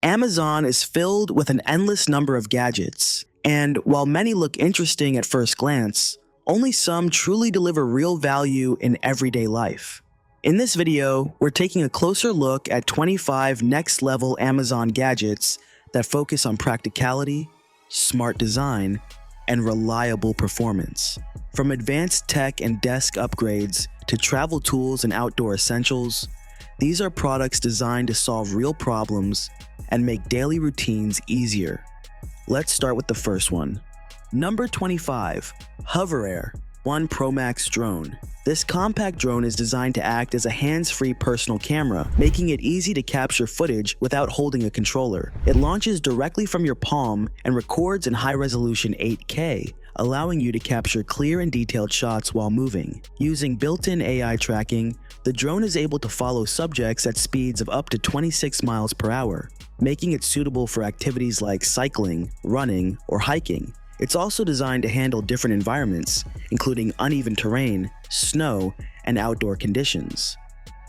Amazon is filled with an endless number of gadgets, and while many look interesting at first glance, only some truly deliver real value in everyday life. In this video, we're taking a closer look at 25 next-level Amazon gadgets that focus on practicality, smart design, and reliable performance. From advanced tech and desk upgrades to travel tools and outdoor essentials, these are products designed to solve real problems and make daily routines easier. Let's start with the first one. Number 25, Hoverair X1 Promax drone. This compact drone is designed to act as a hands-free personal camera, making it easy to capture footage without holding a controller. It launches directly from your palm and records in high-resolution 8K, allowing you to capture clear and detailed shots while moving. Using built-in AI tracking, the drone is able to follow subjects at speeds of up to 26 miles per hour, making it suitable for activities like cycling, running, or hiking. It's also designed to handle different environments, including uneven terrain, snow, and outdoor conditions.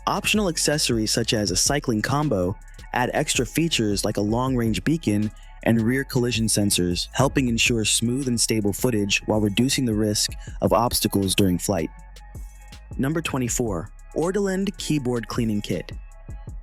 Optional accessories such as a cycling combo add extra features like a long-range beacon and rear collision sensors, helping ensure smooth and stable footage while reducing the risk of obstacles during flight. Number 24, Ordilend Keyboard Cleaning Kit.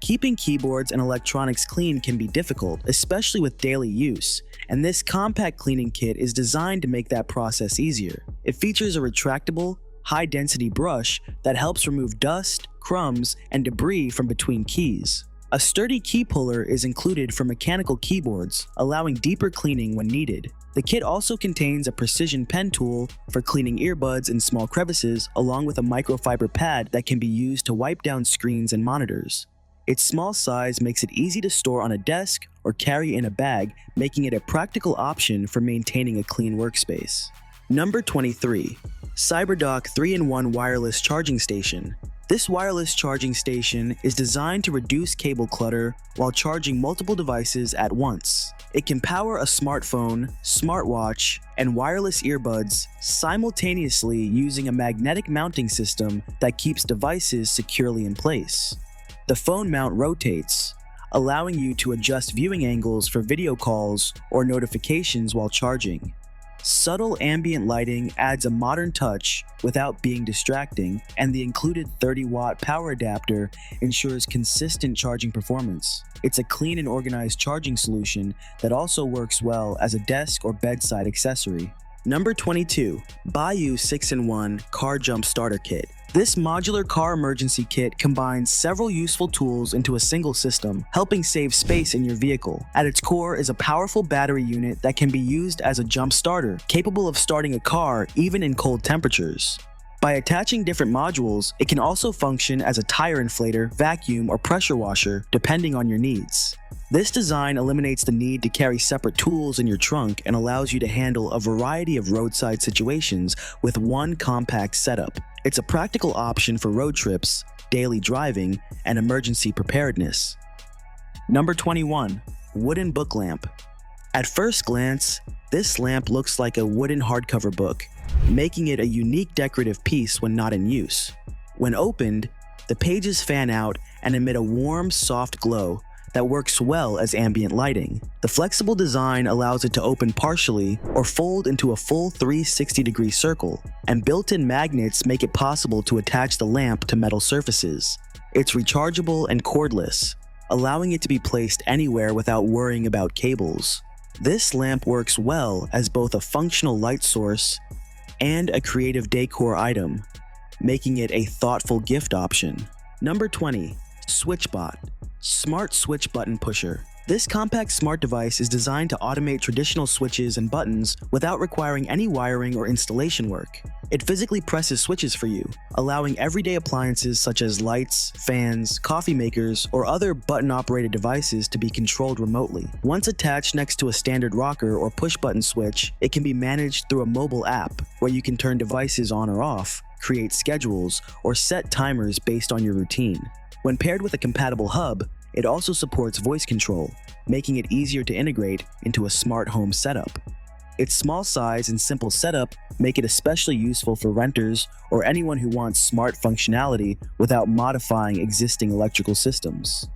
Keeping keyboards and electronics clean can be difficult, especially with daily use, and this compact cleaning kit is designed to make that process easier. It features a retractable, high-density brush that helps remove dust, crumbs, and debris from between keys. A sturdy key puller is included for mechanical keyboards, allowing deeper cleaning when needed. The kit also contains a precision pen tool for cleaning earbuds in small crevices, along with a microfiber pad that can be used to wipe down screens and monitors. Its small size makes it easy to store on a desk or carry in a bag, making it a practical option for maintaining a clean workspace. Number 23, CyberDock 3-in-1 Wireless Charging Station. This wireless charging station is designed to reduce cable clutter while charging multiple devices at once. It can power a smartphone, smartwatch, and wireless earbuds simultaneously using a magnetic mounting system that keeps devices securely in place. The phone mount rotates, allowing you to adjust viewing angles for video calls or notifications while charging. Subtle ambient lighting adds a modern touch without being distracting, and the included 30-watt power adapter ensures consistent charging performance. It's a clean and organized charging solution that also works well as a desk or bedside accessory. Number 22, BAYU 6-in-1 Car Jump Starter Kit. This modular car emergency kit combines several useful tools into a single system, helping save space in your vehicle. At its core is a powerful battery unit that can be used as a jump starter, capable of starting a car even in cold temperatures. By attaching different modules, it can also function as a tire inflator, vacuum, or pressure washer, depending on your needs. This design eliminates the need to carry separate tools in your trunk and allows you to handle a variety of roadside situations with one compact setup. It's a practical option for road trips, daily driving, and emergency preparedness. Number 21, Wooden Book Lamp. At first glance, this lamp looks like a wooden hardcover book, making it a unique decorative piece when not in use. When opened, the pages fan out and emit a warm, soft glow that works well as ambient lighting. The flexible design allows it to open partially or fold into a full 360-degree circle, and built-in magnets make it possible to attach the lamp to metal surfaces. It's rechargeable and cordless, allowing it to be placed anywhere without worrying about cables. This lamp works well as both a functional light source and a creative decor item, making it a thoughtful gift option. Number 20, SwitchBot Smart Switch Button Pusher. This compact smart device is designed to automate traditional switches and buttons without requiring any wiring or installation work. It physically presses switches for you, allowing everyday appliances such as lights, fans, coffee makers, or other button-operated devices to be controlled remotely. Once attached next to a standard rocker or push-button switch, it can be managed through a mobile app where you can turn devices on or off, create schedules, or set timers based on your routine. When paired with a compatible hub, it also supports voice control, making it easier to integrate into a smart home setup. Its small size and simple setup make it especially useful for renters or anyone who wants smart functionality without modifying existing electrical systems.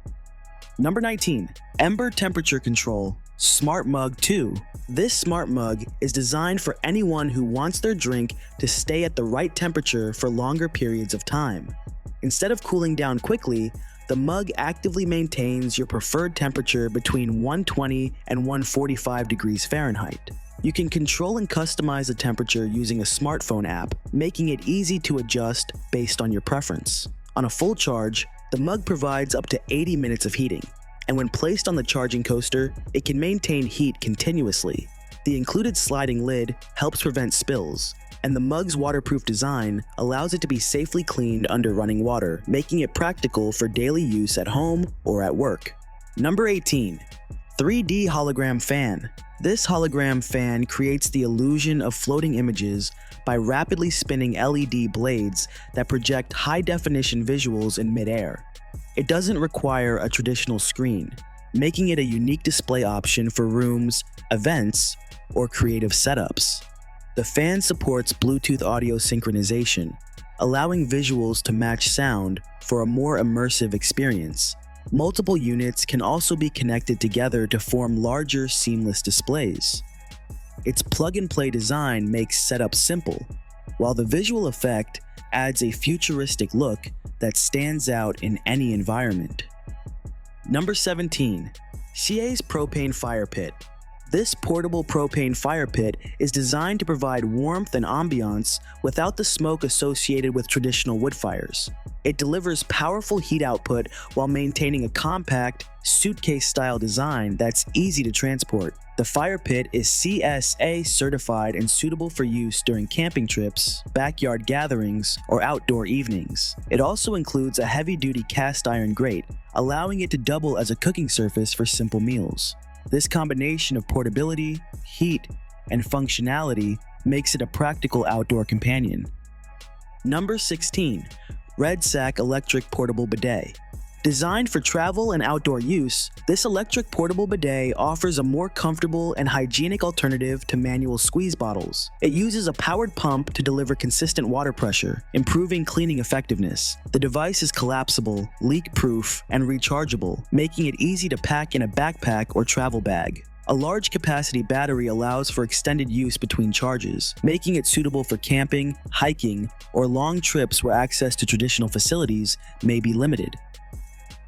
Number 19. Ember Temperature Control Smart Mug 2. This smart mug is designed for anyone who wants their drink to stay at the right temperature for longer periods of time. Instead of cooling down quickly, the mug actively maintains your preferred temperature between 120 and 145 degrees Fahrenheit. You can control and customize the temperature using a smartphone app, making it easy to adjust based on your preference. On a full charge, the mug provides up to 80 minutes of heating, and when placed on the charging coaster, it can maintain heat continuously. The included sliding lid helps prevent spills, and the mug's waterproof design allows it to be safely cleaned under running water, making it practical for daily use at home or at work. Number 18. 3D Hologram Fan. This hologram fan creates the illusion of floating images by rapidly spinning LED blades that project high-definition visuals in midair. It doesn't require a traditional screen, making it a unique display option for rooms, events, or creative setups. The fan supports Bluetooth audio synchronization, allowing visuals to match sound for a more immersive experience. Multiple units can also be connected together to form larger, seamless displays. Its plug-and-play design makes setup simple, while the visual effect adds a futuristic look that stands out in any environment. Number 17. Ciays Propane Fire Pit. This portable propane fire pit is designed to provide warmth and ambiance without the smoke associated with traditional wood fires. It delivers powerful heat output while maintaining a compact, suitcase-style design that's easy to transport. The fire pit is CSA certified and suitable for use during camping trips, backyard gatherings, or outdoor evenings. It also includes a heavy-duty cast iron grate, allowing it to double as a cooking surface for simple meals. This combination of portability, heat, and functionality makes it a practical outdoor companion. Number 16. Redsack Electric Portable Bidet. Designed for travel and outdoor use, this electric portable bidet offers a more comfortable and hygienic alternative to manual squeeze bottles. It uses a powered pump to deliver consistent water pressure, improving cleaning effectiveness. The device is collapsible, leak-proof, and rechargeable, making it easy to pack in a backpack or travel bag. A large capacity battery allows for extended use between charges, making it suitable for camping, hiking, or long trips where access to traditional facilities may be limited.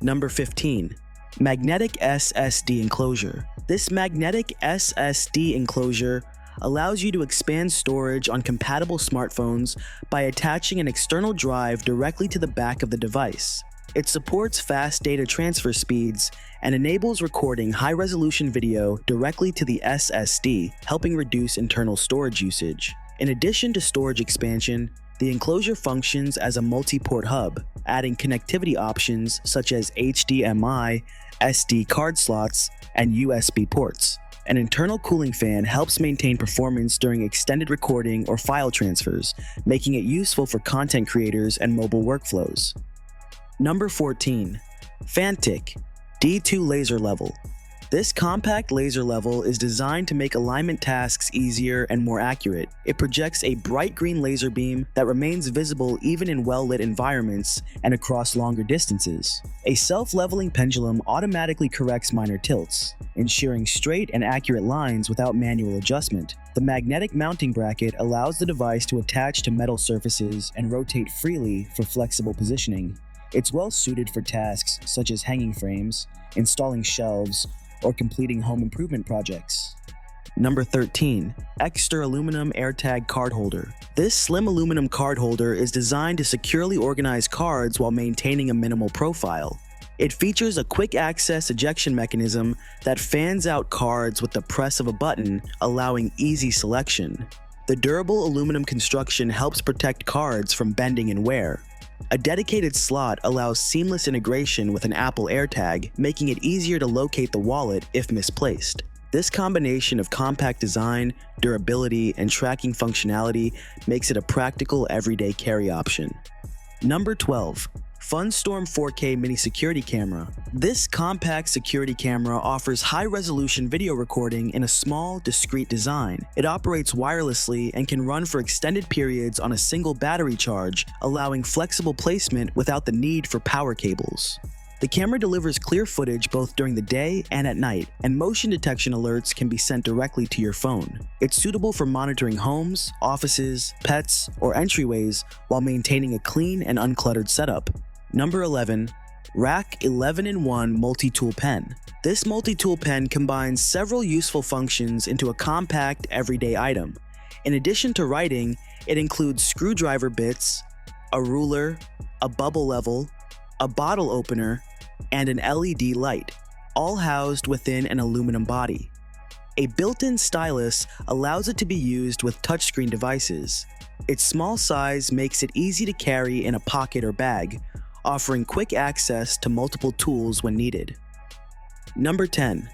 Number 15. Magnetic SSD Enclosure. This magnetic SSD enclosure allows you to expand storage on compatible smartphones by attaching an external drive directly to the back of the device. It supports fast data transfer speeds and enables recording high-resolution video directly to the SSD, helping reduce internal storage usage. In addition to storage expansion, the enclosure functions as a multi-port hub, adding connectivity options such as HDMI, SD card slots, and USB ports. An internal cooling fan helps maintain performance during extended recording or file transfers, making it useful for content creators and mobile workflows. Number 14. Fanttik D2 Laser Level. This compact laser level is designed to make alignment tasks easier and more accurate. It projects a bright green laser beam that remains visible even in well-lit environments and across longer distances. A self-leveling pendulum automatically corrects minor tilts, ensuring straight and accurate lines without manual adjustment. The magnetic mounting bracket allows the device to attach to metal surfaces and rotate freely for flexible positioning. It's well suited for tasks such as hanging frames, installing shelves, or completing home improvement projects. Number 13. Ekster Aluminum AirTag Card Holder. This slim aluminum card holder is designed to securely organize cards while maintaining a minimal profile. It features a quick access ejection mechanism that fans out cards with the press of a button, allowing easy selection. The durable aluminum construction helps protect cards from bending and wear. A dedicated slot allows seamless integration with an Apple AirTag, making it easier to locate the wallet if misplaced. This combination of compact design, durability, and tracking functionality makes it a practical everyday carry option. Number 12. Funstorm 4K Mini Security Camera. This compact security camera offers high-resolution video recording in a small, discreet design. It operates wirelessly and can run for extended periods on a single battery charge, allowing flexible placement without the need for power cables. The camera delivers clear footage both during the day and at night, and motion detection alerts can be sent directly to your phone. It's suitable for monitoring homes, offices, pets, or entryways while maintaining a clean and uncluttered setup. Number 11. Rack 11-in-1 Multitool Pen. This multi-tool pen combines several useful functions into a compact, everyday item. In addition to writing, it includes screwdriver bits, a ruler, a bubble level, a bottle opener, and an LED light, all housed within an aluminum body. A built-in stylus allows it to be used with touchscreen devices. Its small size makes it easy to carry in a pocket or bag, offering quick access to multiple tools when needed. Number 10.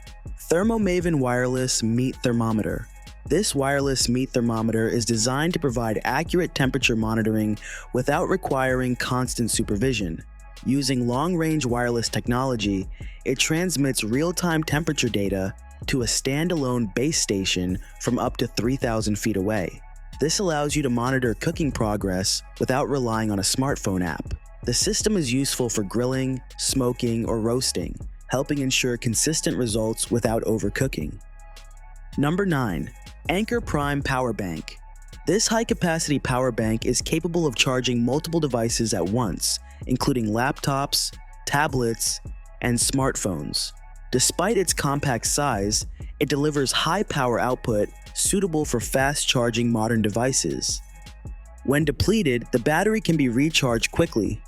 ThermoMaven Wireless Meat Thermometer. This wireless meat thermometer is designed to provide accurate temperature monitoring without requiring constant supervision. Using long-range wireless technology, it transmits real-time temperature data to a standalone base station from up to 3,000 feet away. This allows you to monitor cooking progress without relying on a smartphone app. The system is useful for grilling, smoking, or roasting, helping ensure consistent results without overcooking. Number 9. Anker Prime Power Bank. This high-capacity power bank is capable of charging multiple devices at once, including laptops, tablets, and smartphones. Despite its compact size, it delivers high power output suitable for fast-charging modern devices. When depleted, the battery can be recharged quickly,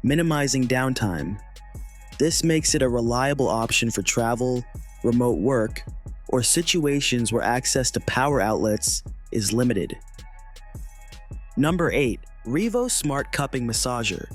minimizing downtime. This makes it a reliable option for travel, remote work, or situations where access to power outlets is limited. Number 8. REVO Smart Cupping Massager.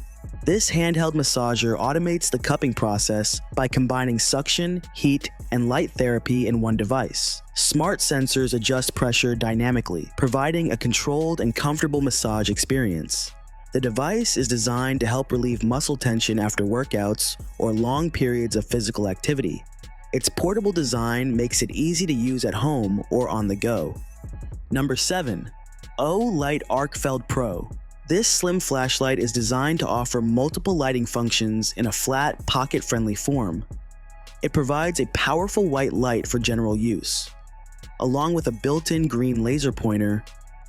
This handheld massager automates the cupping process by combining suction, heat, and light therapy in one device. Smart sensors adjust pressure dynamically, providing a controlled and comfortable massage experience. The device is designed to help relieve muscle tension after workouts or long periods of physical activity. Its portable design makes it easy to use at home or on the go. Number 7. Olight Arkfeld Pro. This slim flashlight is designed to offer multiple lighting functions in a flat, pocket-friendly form. It provides a powerful white light for general use, along with a built-in green laser pointer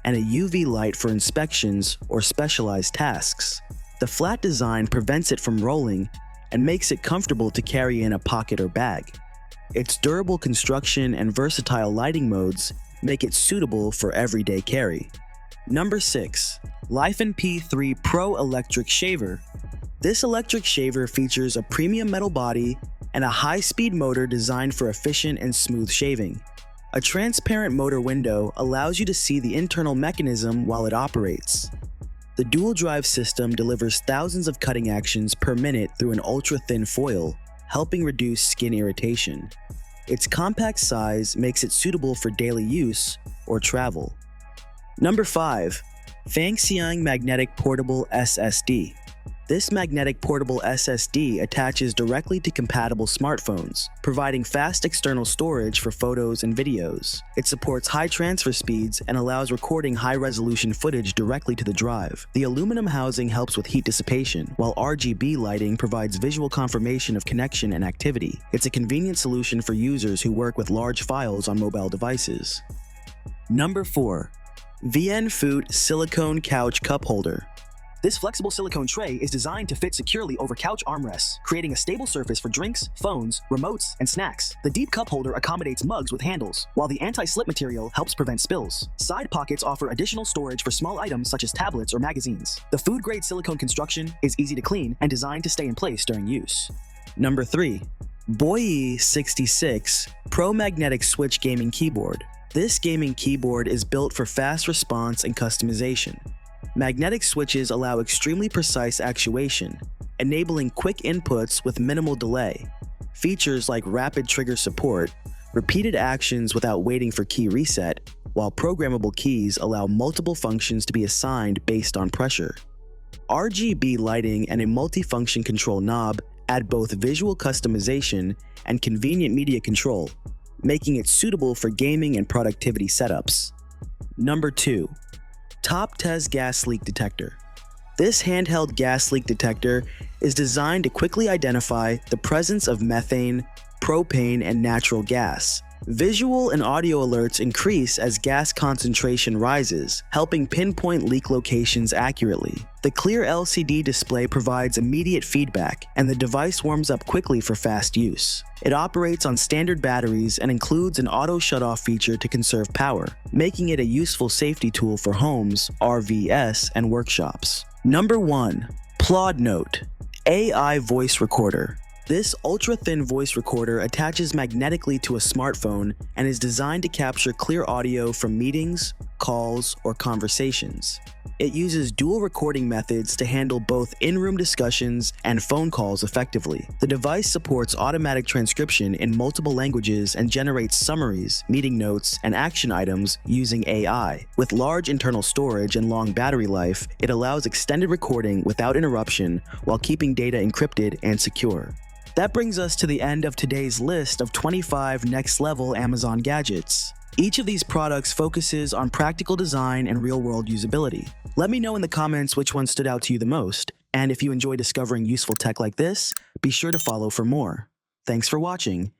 and a UV light for inspections or specialized tasks. The flat design prevents it from rolling and makes it comfortable to carry in a pocket or bag. Its durable construction and versatile lighting modes make it suitable for everyday carry. Number 6. Laifen P3 Pro Electric Shaver. This electric shaver features a premium metal body and a high-speed motor designed for efficient and smooth shaving. A transparent motor window allows you to see the internal mechanism while it operates. The dual-drive system delivers thousands of cutting actions per minute through an ultra-thin foil, helping reduce skin irritation. Its compact size makes it suitable for daily use or travel. Number 5. Fanxiang Magnetic Portable SSD. This magnetic portable SSD attaches directly to compatible smartphones, providing fast external storage for photos and videos. It supports high transfer speeds and allows recording high-resolution footage directly to the drive. The aluminum housing helps with heat dissipation, while RGB lighting provides visual confirmation of connection and activity. It's a convenient solution for users who work with large files on mobile devices. Number 4. VIENFUT Silicone Couch Cup Holder. This flexible silicone tray is designed to fit securely over couch armrests, creating a stable surface for drinks, phones, remotes, and snacks. The deep cup holder accommodates mugs with handles, while the anti-slip material helps prevent spills. Side pockets offer additional storage for small items such as tablets or magazines. The food-grade silicone construction is easy to clean and designed to stay in place during use. Number 3. BOYI 66 Pro Magnetic Switch Gaming Keyboard. This gaming keyboard is built for fast response and customization. Magnetic switches allow extremely precise actuation, enabling quick inputs with minimal delay. Features like rapid trigger support, repeated actions without waiting for key reset, while programmable keys allow multiple functions to be assigned based on pressure. RGB lighting and a multifunction control knob add both visual customization and convenient media control, making it suitable for gaming and productivity setups. Number 2. TopTes Gas Leak Detector. This handheld gas leak detector is designed to quickly identify the presence of methane, propane, and natural gas. Visual and audio alerts increase as gas concentration rises, helping pinpoint leak locations accurately. The clear LCD display provides immediate feedback, and the device warms up quickly for fast use. It operates on standard batteries and includes an auto shutoff feature to conserve power, making it a useful safety tool for homes, RVs, and workshops. Number 1. Plaud Note AI Voice Recorder. This ultra-thin voice recorder attaches magnetically to a smartphone and is designed to capture clear audio from meetings, calls, or conversations. It uses dual recording methods to handle both in-room discussions and phone calls effectively. The device supports automatic transcription in multiple languages and generates summaries, meeting notes, and action items using AI. With large internal storage and long battery life, it allows extended recording without interruption while keeping data encrypted and secure. That brings us to the end of today's list of 25 next-level Amazon gadgets. Each of these products focuses on practical design and real-world usability. Let me know in the comments which one stood out to you the most, and if you enjoy discovering useful tech like this, be sure to follow for more. Thanks for watching,